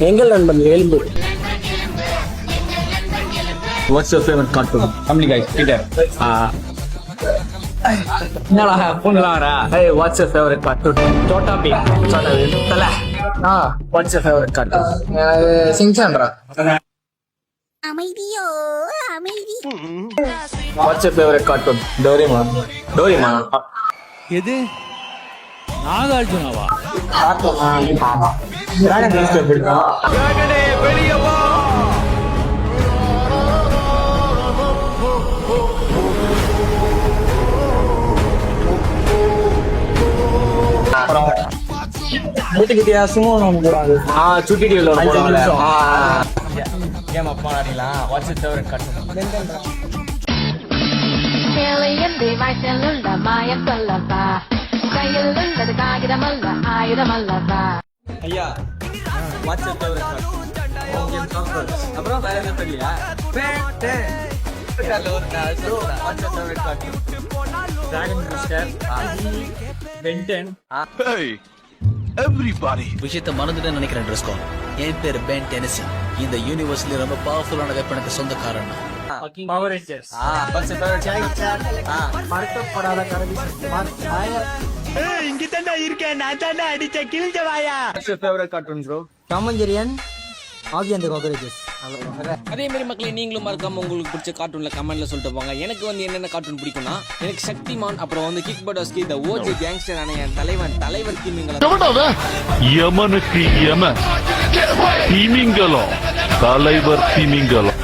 எங்கள் நண்பன் எலும்பு. What's your favorite cartoon? Family Guy, Peter. என்னடா பொண்ணுலாம் வரா? Hey, what's your favorite cartoon? Chota Bheem. Chota Bheem. தல. What's your favorite cartoon? சிங்சான்ரா. அமைதியோ அமைதி. What's your favorite cartoon? Doraemon. Doraemon. எது நாகார்ஜுனாவா? Dragon Master பிடிக்கும். ஜாகனே வெளிய வா. வீட்டுக்கிட்டே சும்மா ஒன்று போடுவாங்க. சுட்டி டிவியில் ஒன்று போடுவாங்க. Game அப்பா ஆடிலாம். What's your favorite cartoon? சேலையன்றி வாய்ச்சலுள்ள மாயம் சொல்லப்பா கையில் உள்ளது காகிதமல்ல ஆயுதமல்லப்பா. ஐயா, what's your favorite cartoon? அப்புறம் வேற என்ன தெரியலையா? What's your favorite cartoon? Dragon Master. Ben 10. Hey, everybody. விஷயத்தை மறந்துட்டு நினைக்கிறேன் ட்ரெஸ்கோ. என் பேர் பென் டெனிசி. இந்த யூனிவர்ஸ்ல ரொம்ப பவர்ஃபுல்லான வெப்பனுக்கு சொந்தக்காரன். Power Rangers. What's your favorite cartoon? மறக்கப்படாத கரடி. இங்க தாண்டா இருக்கேன், நான் தாண்டா அடிச்ச கிழிஞ்ச வாயா. What's your favorite cartoon, bro? டாமஞ்சரியன் ஆகி அந்த காக்ரோச்சஸ். அதே மாதிரி மக்களே நீங்களும் மறக்காம உங்களுக்கு பிடிச்ச கார்ட்டூன்ல கமெண்ட்ல சொல்லிட்டு போங்க. எனக்கு வந்து என்னென்ன கார்ட்டூன் பிடிக்கும்னா எனக்கு சக்திமான், அப்புறம் வந்து கிக் பட்டாஸ்கி, இந்த ஓஜி கேங்ஸ்டர் ஆன என் தலைவர் திமிங்கலம். யமனுக்கு யமன் திமிங்கலம் தலைவர் திமிங்கலம்.